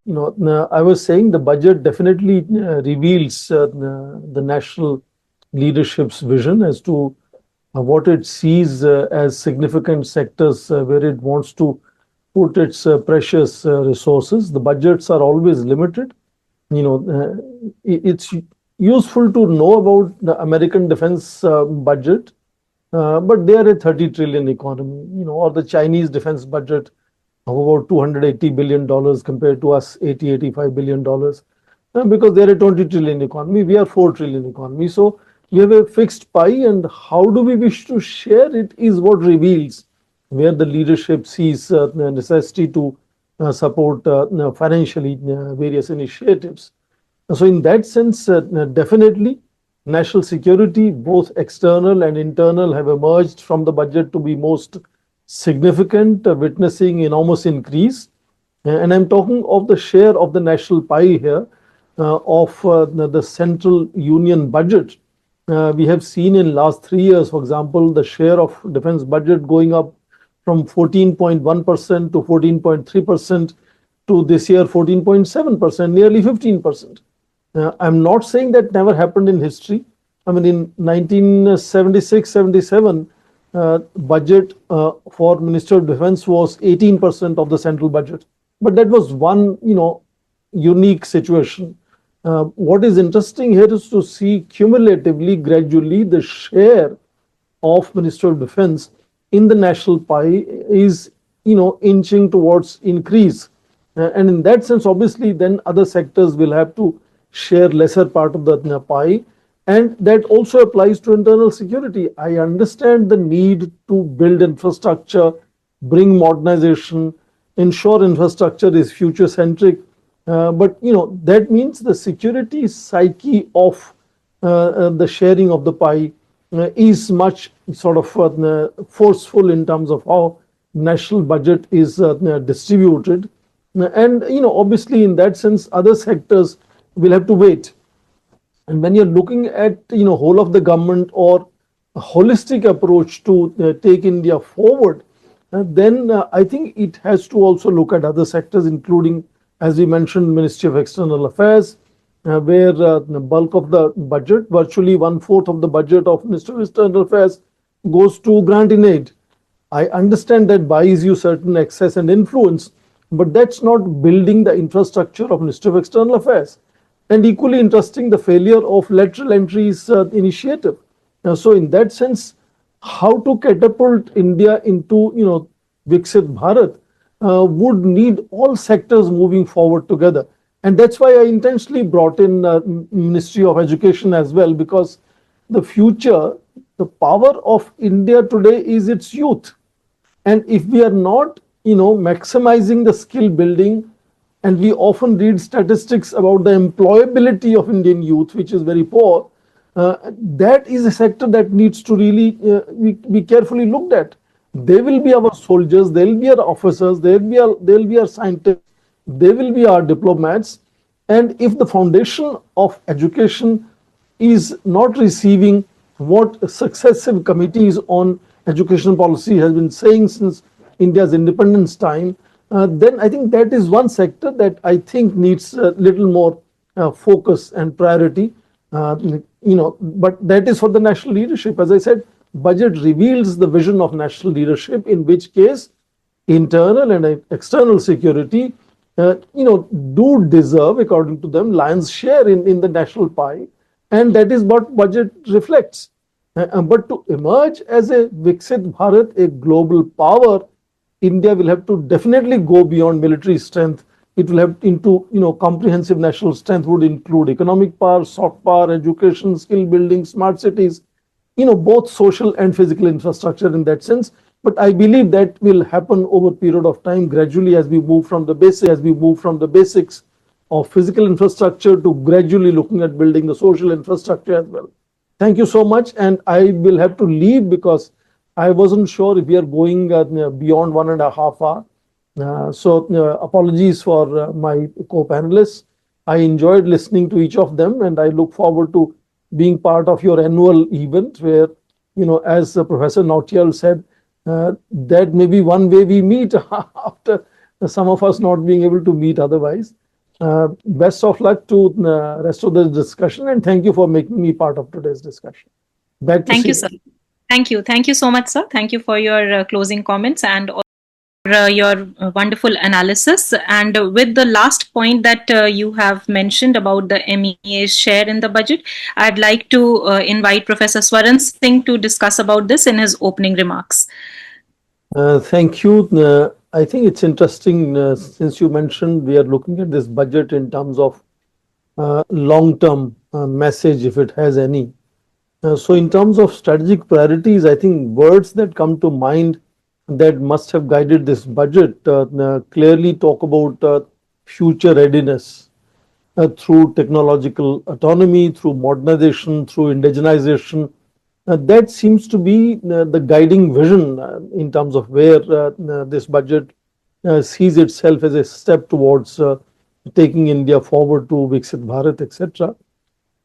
I was saying the budget definitely reveals the national leadership's vision as to what it sees as significant sectors where it wants to put its precious resources. The budgets are always limited. It's useful to know about the American defense budget, but they are a 30 trillion economy, or the Chinese defense budget of about $280 billion compared to us 85 billion, because they're a 20 trillion economy, we are 4 trillion economy. So we have a fixed pie, and how do we wish to share it is what reveals where the leadership sees the necessity to support financially various initiatives. So in that sense, definitely national security, both external and internal, have emerged from the budget to be most significant, witnessing enormous increase. And I'm talking of the share of the national pie here of the central union budget. We have seen in last 3 years, for example, the share of defense budget going up from 14.1% to 14.3% to this year 14.7%, nearly 15%. I'm not saying that never happened in history. I mean, in 1976-77, budget for Minister of Defense was 18% of the central budget. But that was one, unique situation. What is interesting here is to see cumulatively, gradually, the share of Minister of Defense in the national pie is, inching towards increase. And in that sense, obviously, then other sectors will have to share lesser part of the pie. And that also applies to internal security. I understand the need to build infrastructure, bring modernization, ensure infrastructure is future centric. But that means the security psyche of the sharing of the pie is much sort of forceful in terms of how national budget is distributed. And obviously in that sense, other sectors will have to wait. And when you're looking at whole of the government or a holistic approach to take India forward, then I think it has to also look at other sectors, including, as we mentioned, Ministry of External Affairs, where the bulk of the budget, virtually 1/4 of the budget of Ministry of External Affairs, goes to grant in aid. I understand that buys you certain access and influence, but that's not building the infrastructure of Ministry of External Affairs. And equally interesting, the failure of lateral entries initiative. So in that sense, how to catapult India into Viksit Bharat would need all sectors moving forward together. And that's why I intentionally brought in Ministry of Education as well, because the future, the power of India today is its youth. And if we are not maximizing the skill building, and we often read statistics about the employability of Indian youth, which is very poor, that is a sector that needs to really be carefully looked at. They will be our soldiers, they will be our officers, they will be our scientists, they will be our diplomats. And if the foundation of education is not receiving what successive committees on education policy has been saying since India's independence time, then I think that is one sector that I think needs a little more focus and priority. But that is for the national leadership. As I said, budget reveals the vision of national leadership, in which case internal and external security, do deserve, according to them, lion's share in the national pie, and that is what budget reflects. But to emerge as a Viksit Bharat, a global power, India will have to definitely go beyond military strength. It will have into, comprehensive national strength would include economic power, soft power, education, skill building, smart cities, both social and physical infrastructure in that sense. But I believe that will happen over a period of time, gradually, as we move from the basics of physical infrastructure to gradually looking at building the social infrastructure as well. Thank you so much. And I will have to leave because I wasn't sure if we are going beyond 1.5 hours. So apologies for my co-panelists. I enjoyed listening to each of them, and I look forward to being part of your annual event where, as Professor Nautiyal said, that may be one way we meet after some of us not being able to meet otherwise. Best of luck to rest of the discussion, and thank you for making me part of today's discussion. Back to Thank you, Simi. sir. Thank you. Thank you so much, sir. Thank you for your closing comments and your wonderful analysis. And with the last point that you have mentioned about the MEA's share in the budget, I'd like to invite Professor Swaran Singh to discuss about this in his opening remarks. Thank you. I think it's interesting since you mentioned we are looking at this budget in terms of long-term message, if it has any. So, in terms of strategic priorities, I think words that come to mind that must have guided this budget clearly talk about future readiness through technological autonomy, through modernization, through indigenization. That seems to be the guiding vision in terms of where this budget sees itself as a step towards taking India forward to Viksit Bharat, etc.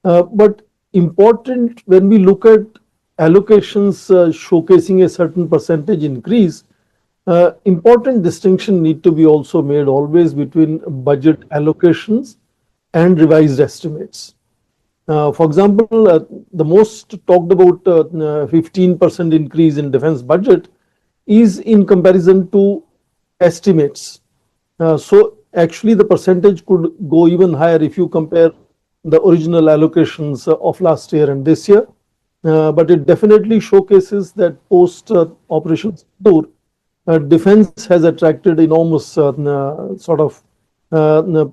But important when we look at allocations showcasing a certain percentage increase, important distinction need to be also made always between budget allocations and revised estimates. For example, the most talked about 15% increase in defense budget is in comparison to estimates. So actually the percentage could go even higher if you compare the original allocations of last year and this year. But it definitely showcases that post Operation Sindoor, defense has attracted enormous sort of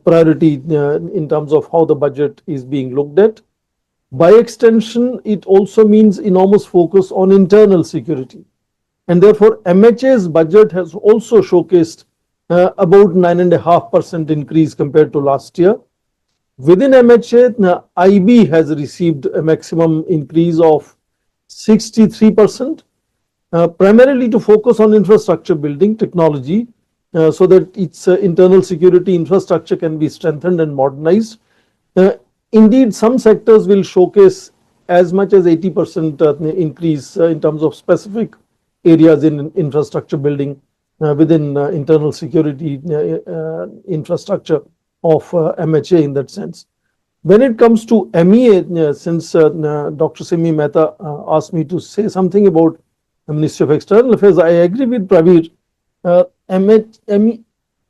priority in terms of how the budget is being looked at. By extension, it also means enormous focus on internal security. And therefore, MHA's budget has also showcased about 9.5% increase compared to last year. Within MHA, IB has received a maximum increase of 63%, primarily to focus on infrastructure building technology so that its internal security infrastructure can be strengthened and modernized. Indeed, some sectors will showcase as much as 80% increase in terms of specific areas in infrastructure building within internal security infrastructure of MHA in that sense. When it comes to MEA, since Dr. Simi Mehta asked me to say something about the Ministry of External Affairs, I agree with Praveer.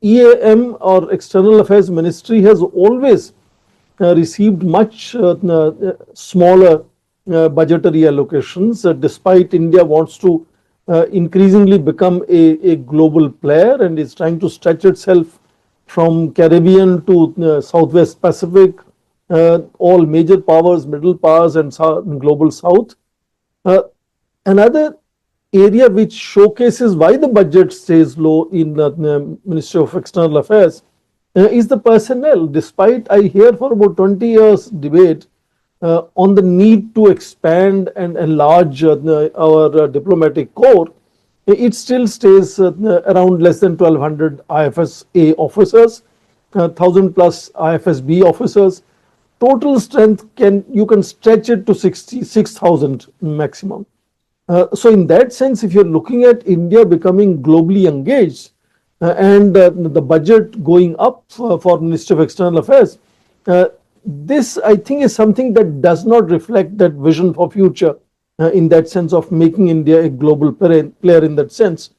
EAM or External Affairs Ministry has always received much smaller budgetary allocations, despite India wants to increasingly become a global player and is trying to stretch itself from Caribbean to Southwest Pacific, all major powers, middle powers, and global South. Another area which showcases why the budget stays low in the Ministry of External Affairs is the personnel. Despite I hear for about 20 years debate on the need to expand and enlarge our diplomatic corps, it still stays around less than 1,200 IFSA officers, 1,000 plus IFSB officers. Total strength you can stretch it to 66,000 maximum. So in that sense, if you're looking at India becoming globally engaged and the budget going up for Ministry of External Affairs, this I think is something that does not reflect that vision for future in that sense of making India a global player in that sense.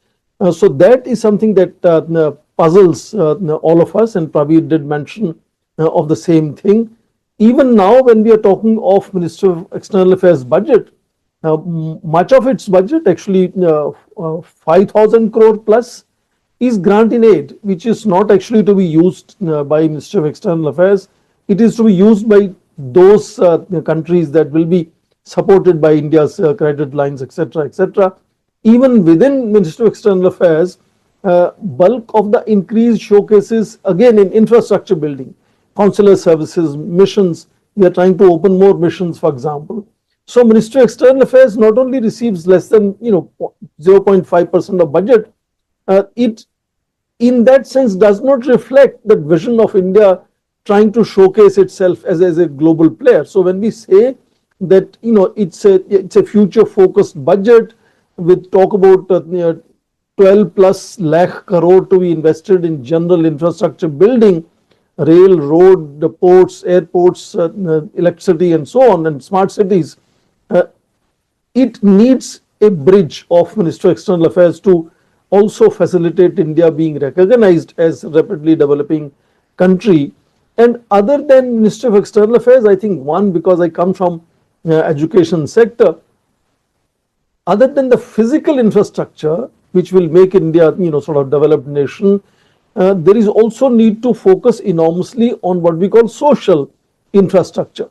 So that is something that puzzles all of us, and Praveer did mention of the same thing. Even now when we are talking of Ministry of External Affairs budget, much of its budget, actually 5,000 crore plus, is grant in aid, which is not actually to be used by Ministry of External Affairs. It is to be used by those countries that will be supported by India's credit lines, etc., etc. Even within Ministry of External Affairs, bulk of the increase showcases again in infrastructure building, consular services, missions. We are trying to open more missions, for example. So Ministry of External Affairs not only receives less than 0.5% of budget, it in that sense does not reflect the vision of India trying to showcase itself as a global player. So when we say that it's a future focused budget with talk about 12 plus lakh crore to be invested in general infrastructure building, rail, road, the ports, airports, electricity, and so on, and smart cities, uh, it needs a bridge of Ministry of External Affairs to also facilitate India being recognized as a rapidly developing country. And other than Ministry of External Affairs, I think one, because I come from education sector, other than the physical infrastructure which will make India, sort of developed nation, there is also need to focus enormously on what we call social infrastructure.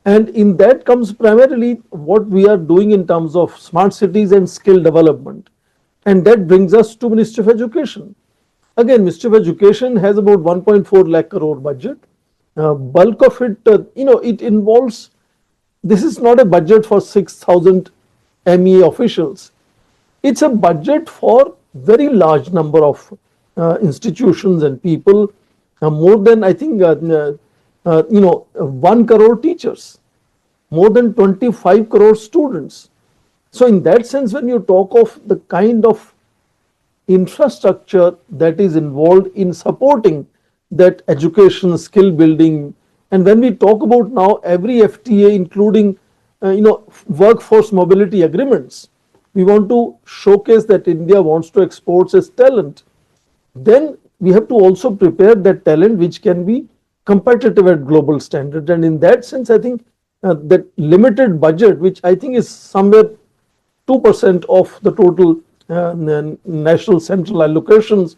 And in that comes primarily what we are doing in terms of smart cities and skill development. And that brings us to Ministry of Education. Again, Ministry of Education has about 1.4 lakh crore budget. Bulk of it, it involves, this is not a budget for 6,000 MEA officials. It's a budget for very large number of institutions and people, more than I think 1 crore teachers, more than 25 crore students. So in that sense, when you talk of the kind of infrastructure that is involved in supporting that education, skill building, and when we talk about now every FTA, including workforce mobility agreements, we want to showcase that India wants to export its talent. Then we have to also prepare that talent which can be competitive at global standard. And in that sense, I think that limited budget, which I think is somewhere 2% of the total national central allocations,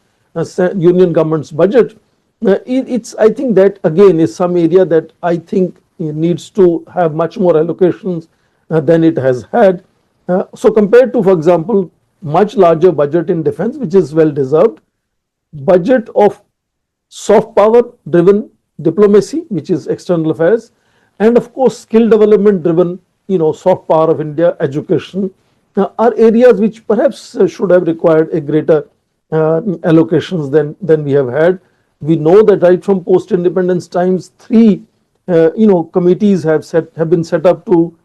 union government's budget, it's, I think that again is some area that I think needs to have much more allocations than it has had. So compared to, for example, much larger budget in defense, which is well deserved, budget of soft power driven diplomacy, which is external affairs, and of course skill development driven, soft power of India, education, are areas which perhaps should have required a greater allocations than we have had. We know that right from post independence times, three committees have been set up to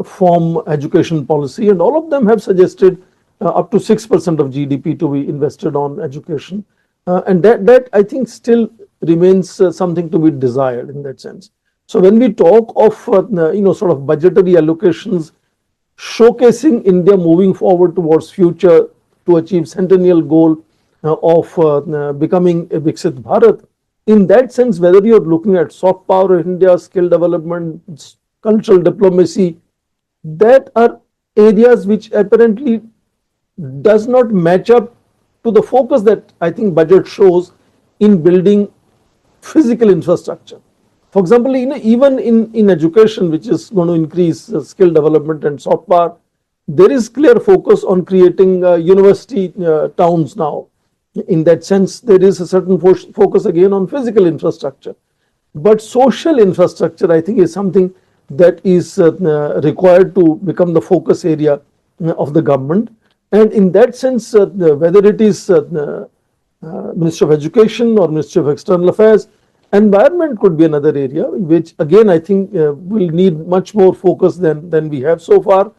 form education policy, and all of them have suggested up to 6% of GDP to be invested on education, and that I think still remains something to be desired in that sense. So when we talk of sort of budgetary allocations showcasing India moving forward towards future to achieve centennial goal of becoming a Viksit Bharat, in that sense, whether you're looking at soft power of India, skill development, cultural diplomacy, that are areas which apparently does not match up to the focus that I think budget shows in building physical infrastructure. For example, even in education, which is going to increase skill development and soft power, there is clear focus on creating university towns now. In that sense, there is a certain focus again on physical infrastructure. But social infrastructure, I think, is something that is required to become the focus area of the government. And in that sense, whether it is Ministry of Education or Ministry of External Affairs, environment could be another area, which again I think will need much more focus than we have so far.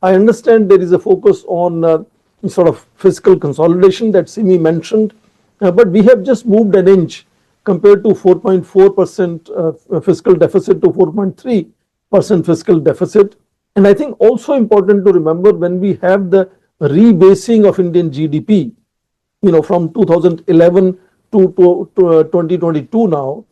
I understand there is a focus on sort of fiscal consolidation that Simi mentioned, but we have just moved an inch compared to 4.4% fiscal deficit to 4.3% fiscal deficit. And I think also important to remember, when we have the rebasing of Indian GDP, from 2011 to 2022 now,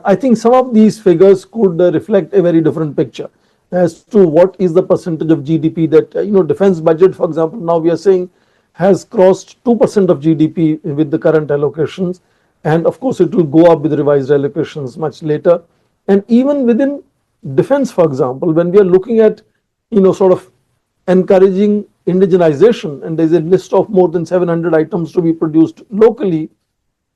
I think some of these figures could reflect a very different picture as to what is the percentage of GDP that, defense budget, for example, now we are saying has crossed 2% of GDP with the current allocations. And of course, it will go up with revised allocations much later. And even within defense, for example, when we are looking at, sort of encouraging indigenization, and there's a list of more than 700 items to be produced locally,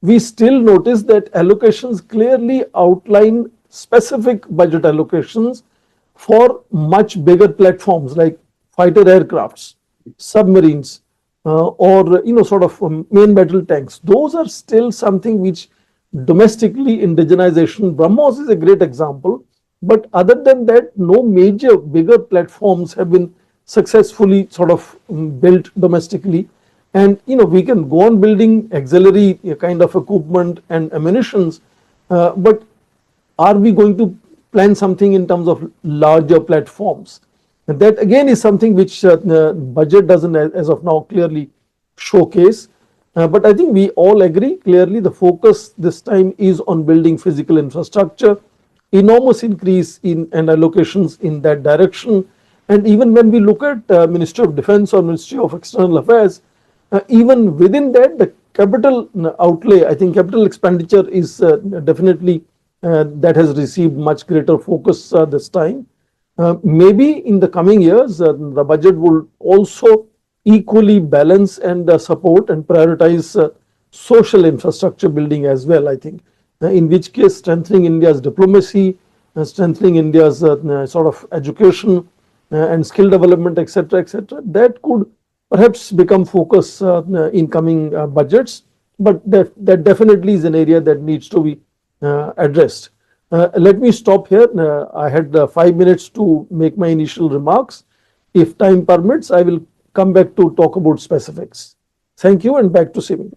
we still notice that allocations clearly outline specific budget allocations for much bigger platforms like fighter aircrafts, submarines, or sort of main battle tanks. Those are still something which domestically indigenization, BrahMos is a great example, but other than that, no major bigger platforms have been successfully sort of built domestically. And we can go on building auxiliary kind of equipment and ammunitions, But are we going to plan something in terms of larger platforms? And that again is something which budget doesn't as of now clearly showcase. But I think we all agree clearly the focus this time is on building physical infrastructure, enormous increase in and allocations in that direction. And even when we look at Ministry of Defense or Ministry of External Affairs, even within that, the capital outlay, I think capital expenditure is definitely that has received much greater focus this time. Maybe in the coming years, the budget will also equally balance and support and prioritize social infrastructure building as well, I think. In which case, strengthening India's diplomacy, strengthening India's sort of education and skill development, etc., etc., that could perhaps become focus in coming budgets. But that definitely is an area that needs to be addressed. Let me stop here. I had 5 minutes to make my initial remarks. If time permits, I will come back to talk about specifics. Thank you, and back to Simi.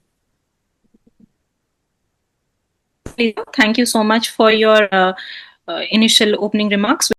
Thank you so much for your initial opening remarks.